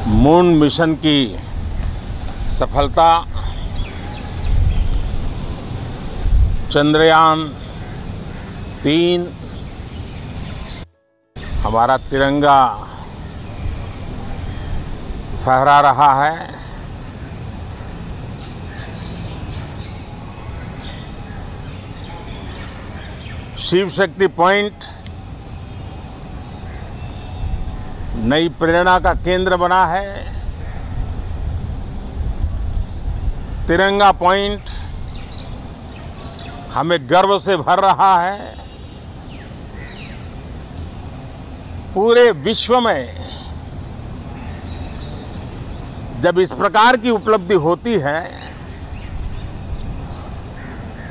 Moon mission की सफलता, चंद्रयान-3, हमारा तिरंगा फहरा रहा है। शिव शक्ति पॉइंट नई प्रेरणा का केंद्र बना है। तिरंगा पॉइंट हमें गर्व से भर रहा है। पूरे विश्व में जब इस प्रकार की उपलब्धि होती है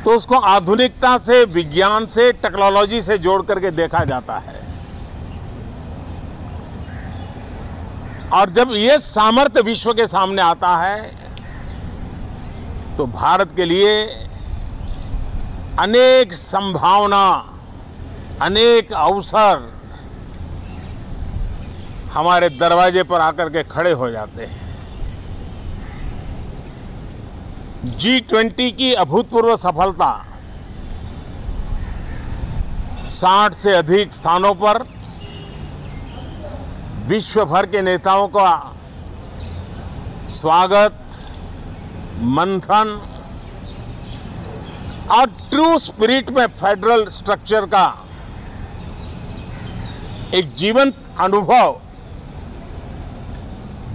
तो उसको आधुनिकता से, विज्ञान से, टेक्नोलॉजी से जोड़ करके देखा जाता है। और जब ये सामर्थ्य विश्व के सामने आता है तो भारत के लिए अनेक संभावना, अनेक अवसर हमारे दरवाजे पर आकर के खड़े हो जाते हैं। G20 की अभूतपूर्व सफलता, 60 से अधिक स्थानों पर विश्व भर के नेताओं का स्वागत, मंथन और ट्रू स्पिरिट में फेडरल स्ट्रक्चर का एक जीवंत अनुभव,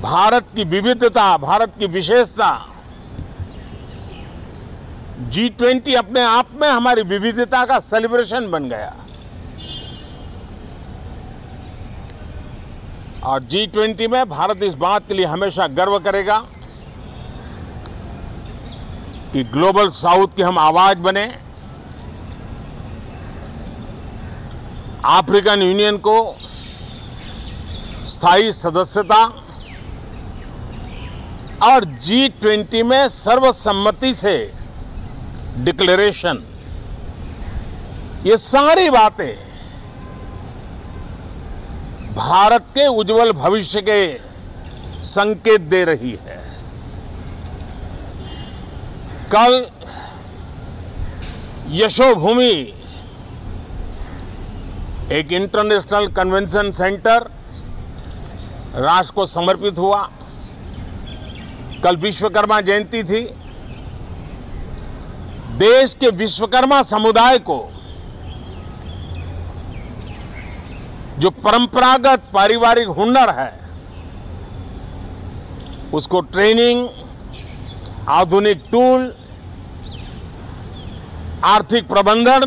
भारत की विविधता, भारत की विशेषता। G20 अपने आप में हमारी विविधता का सेलिब्रेशन बन गया। और G20 में भारत इस बात के लिए हमेशा गर्व करेगा कि ग्लोबल साउथ की हम आवाज बने। अफ्रीकन यूनियन को स्थायी सदस्यता और G20 में सर्वसम्मति से डिक्लेरेशन, ये सारी बातें भारत के उज्जवल भविष्य के संकेत दे रही है। कल यशोभूमि एक इंटरनेशनल कन्वेंशन सेंटर राष्ट्र को समर्पित हुआ। कल विश्वकर्मा जयंती थी। देश के विश्वकर्मा समुदाय को जो परंपरागत पारिवारिक हुनर है उसको ट्रेनिंग, आधुनिक टूल, आर्थिक प्रबंधन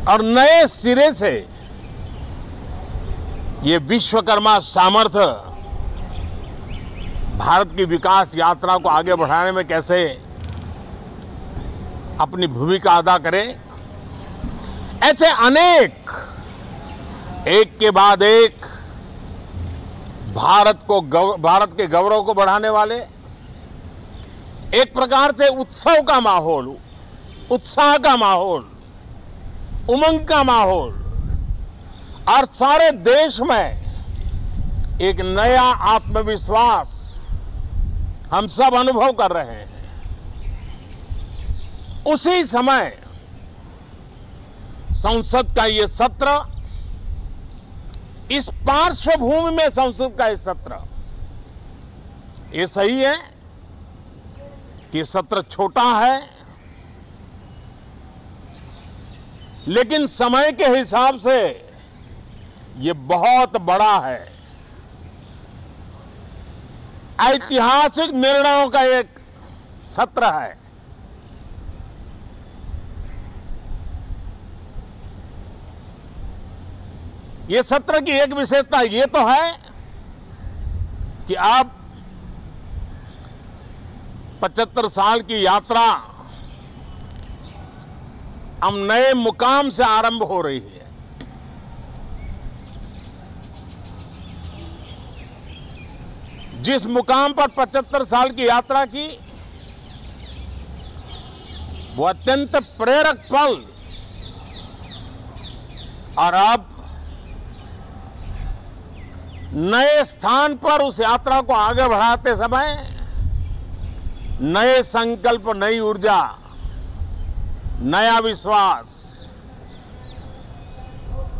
और नए सिरे से ये विश्वकर्मा सामर्थ्य भारत की विकास यात्रा को आगे बढ़ाने में कैसे अपनी भूमिका अदा करे। ऐसे अनेक, एक के बाद एक भारत के गौरव को बढ़ाने वाले, एक प्रकार से उत्सव का माहौल, उत्साह का माहौल, उमंग का माहौल और सारे देश में एक नया आत्मविश्वास हम सब अनुभव कर रहे हैं। उसी समय संसद का ये सत्र, इस पार्श्वभूमि में संसद का ये सत्र, ये सही है कि सत्र छोटा है, लेकिन समय के हिसाब से ये बहुत बड़ा है। ऐतिहासिक निर्णयों का एक सत्र है। ये सत्र की एक विशेषता ये तो है कि अब 75 साल की यात्रा हम नए मुकाम से आरंभ हो रही है। जिस मुकाम पर 75 साल की यात्रा की, वो अत्यंत प्रेरक पल, और अब नए स्थान पर उस यात्रा को आगे बढ़ाते समय नए संकल्प, नई ऊर्जा, नया विश्वास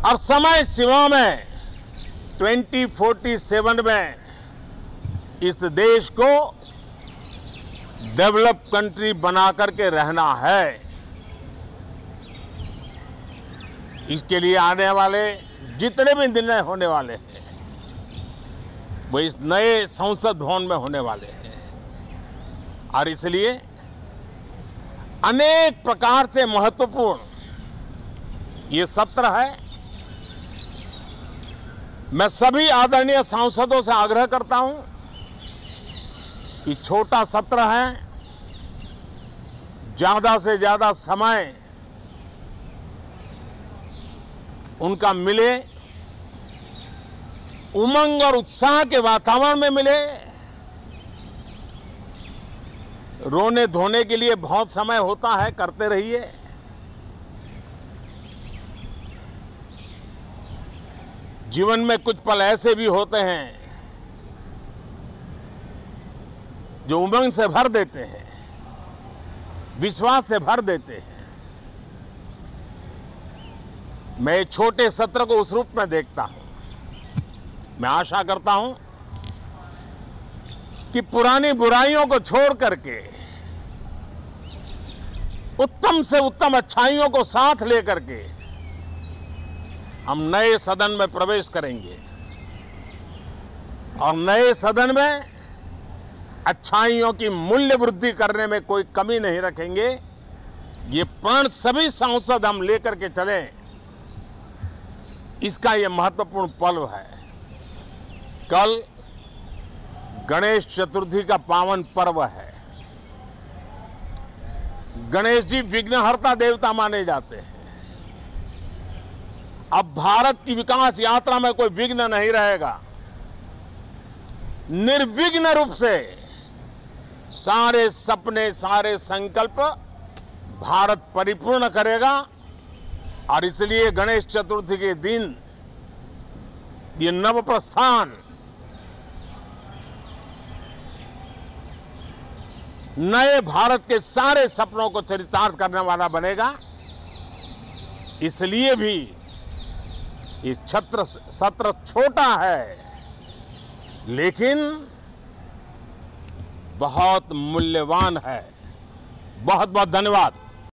और समय सीमा में 2047 में इस देश को डेवलप कंट्री बना करके रहना है। इसके लिए आने वाले जितने भी निर्णय होने वाले हैं वो इस नए संसद भवन में होने वाले हैं और इसलिए अनेक प्रकार से महत्वपूर्ण ये सत्र है। मैं सभी आदरणीय सांसदों से आग्रह करता हूं कि छोटा सत्र है, ज्यादा से ज्यादा समय उनका मिले, उमंग और उत्साह के वातावरण में मिले। रोने धोने के लिए बहुत समय होता है, करते रहिए। जीवन में कुछ पल ऐसे भी होते हैं जो उमंग से भर देते हैं, विश्वास से भर देते हैं। मैं इस छोटे सत्र को उस रूप में देखता हूं। मैं आशा करता हूं कि पुरानी बुराइयों को छोड़ करके उत्तम से उत्तम अच्छाइयों को साथ लेकर के हम नए सदन में प्रवेश करेंगे और नए सदन में अच्छाइयों की मूल्य वृद्धि करने में कोई कमी नहीं रखेंगे। ये प्रण सभी सांसद हम लेकर के चले, इसका ये महत्वपूर्ण पल है। कल गणेश चतुर्थी का पावन पर्व है। गणेश जी विघ्नहर्ता देवता माने जाते हैं। अब भारत की विकास यात्रा में कोई विघ्न नहीं रहेगा। निर्विघ्न रूप से सारे सपने, सारे संकल्प भारत परिपूर्ण करेगा और इसलिए गणेश चतुर्थी के दिन ये नव प्रस्थान नए भारत के सारे सपनों को चरितार्थ करने वाला बनेगा। इसलिए भी ये सत्र छोटा है लेकिन बहुत मूल्यवान है। बहुत बहुत धन्यवाद।